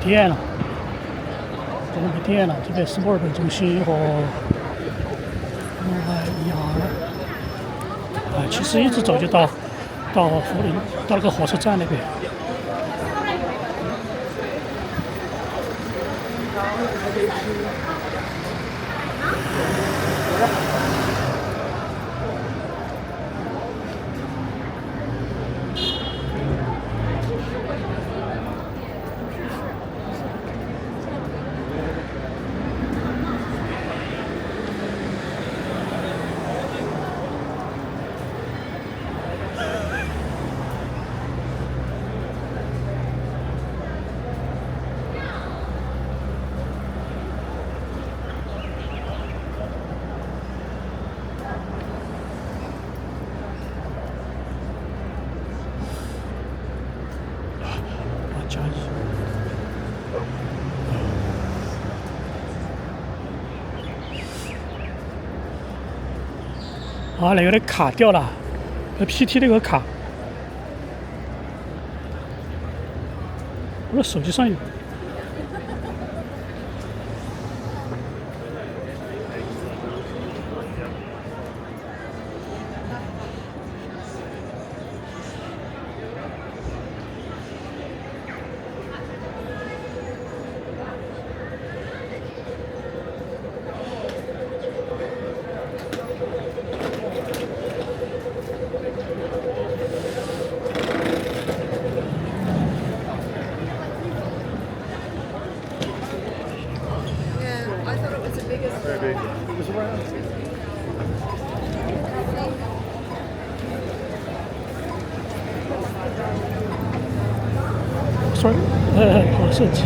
点了，不能被点了。这边斯波尔顿中心和诺埃一样了。其实一直走就到涪陵，到那个火车站那边。加一。那个的卡掉了，那 PT 那个卡，我手机上有。好设计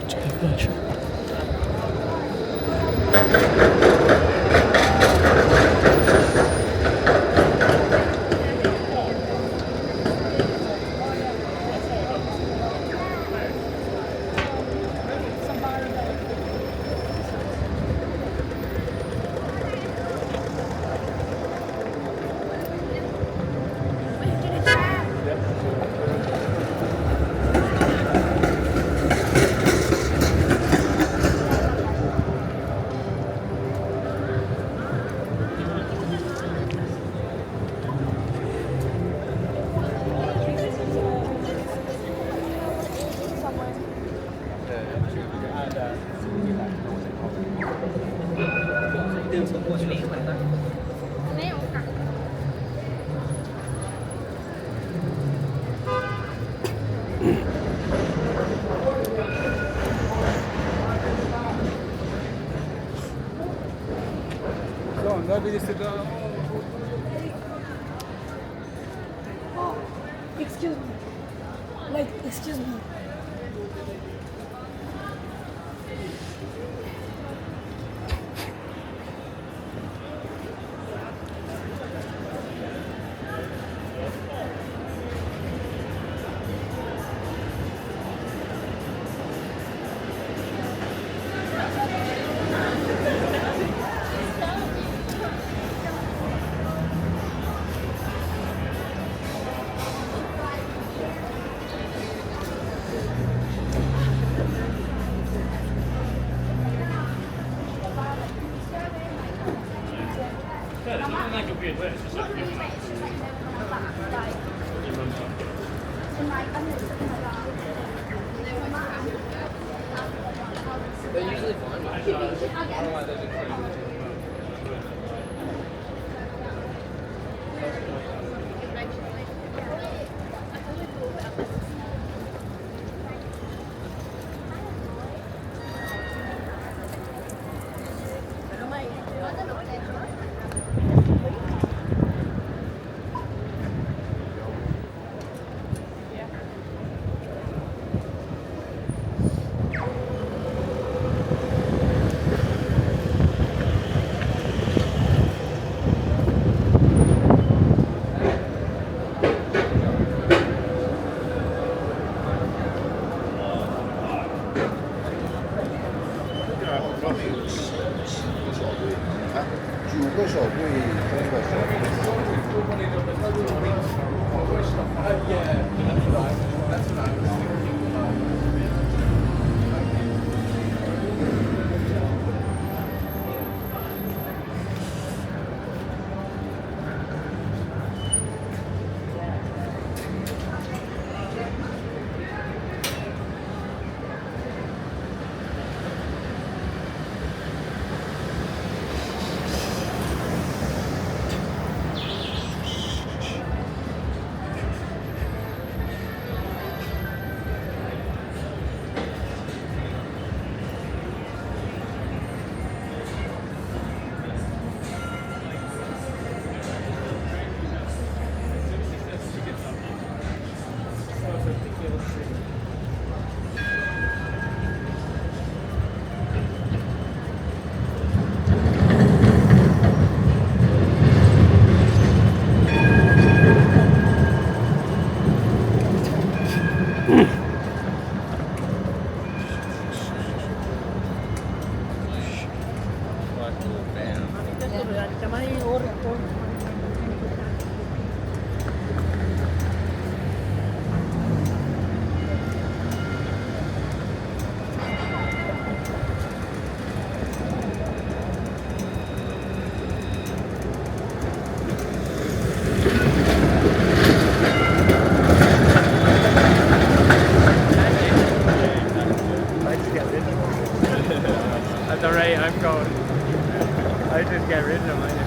这个过去。没有感。Oh, excuse me. Like, excuse me. That's alright, I'm going. I just get rid of mine.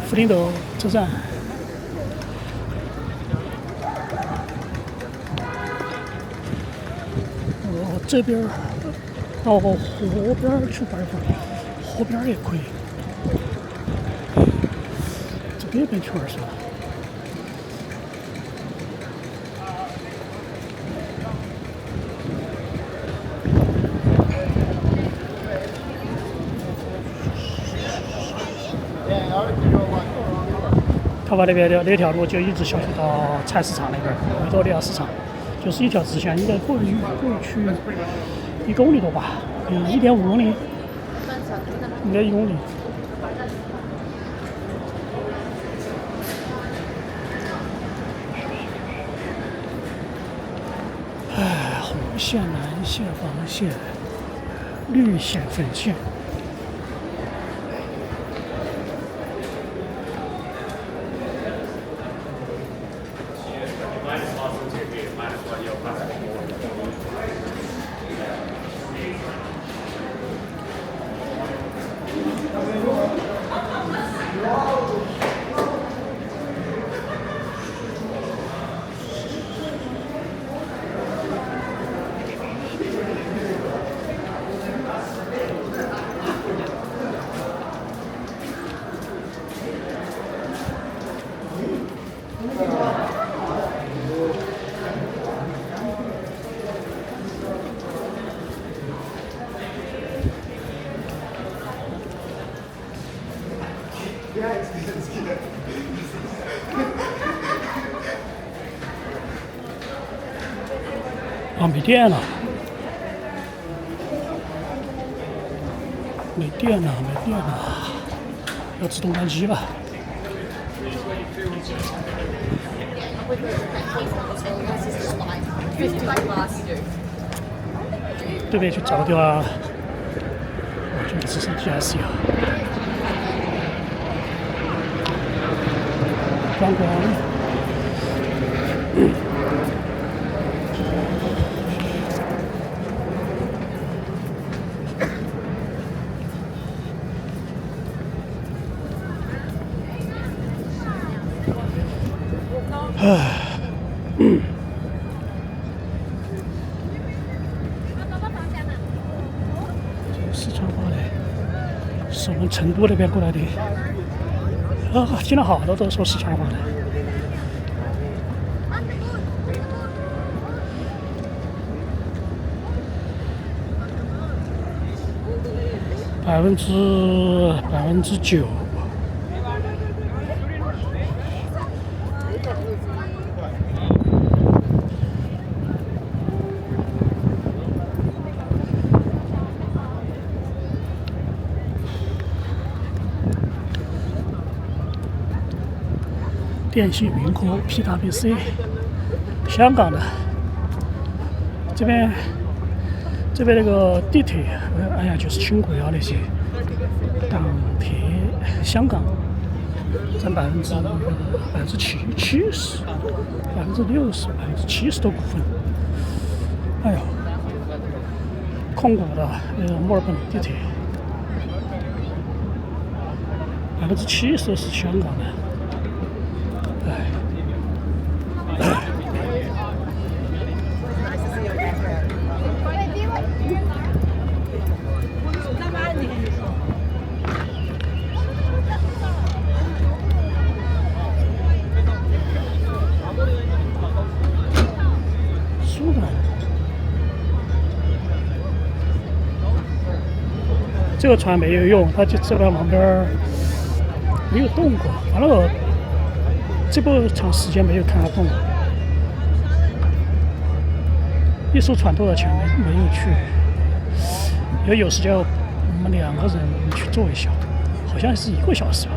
福林斗车站。这边到河边去玩一会儿，河边也可以。这边去玩去了。头发那边的那条路就一直下去到菜市场那边，维多利亚市场，就是一条直线，应该过去1公里多吧，1.5公里，应该1公里。红线、蓝线、黄线、绿线、粉线。啊，没电了，没电了，要自动关机了。对面去找掉啊！我觉得直升机还是要观光。四川话的，是我们成都那边过来的。听了好多都说四川话的。9%。电信云科 PwC， 香港的这边那个地铁，哎呀，就是轻轨啊那些，港铁香港占70%、60%、70%的股份。哎呦，控股的那个墨尔本地铁70%是香港的。苏南，这个船没有用，它就这边旁边没有动过，完了。这么长时间没有看它动，一艘船多少钱没有去，有时间我们2个人去坐一下，好像是1个小时吧。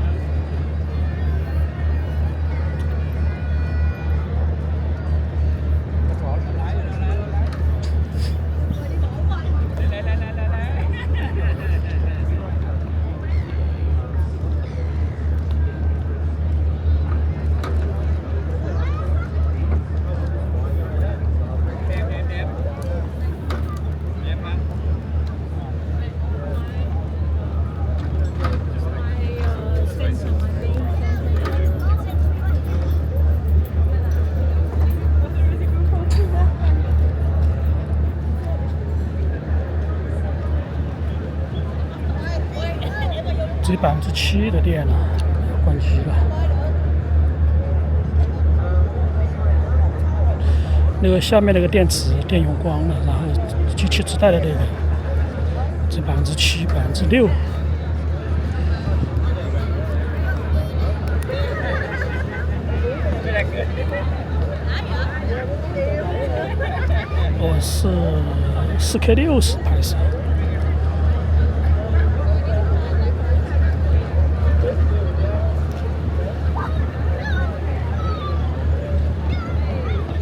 只有7%的电了，关机了。那个下面那个电池电用光了，然后机器自带的那个只7%、6%。哦，是4K60拍摄。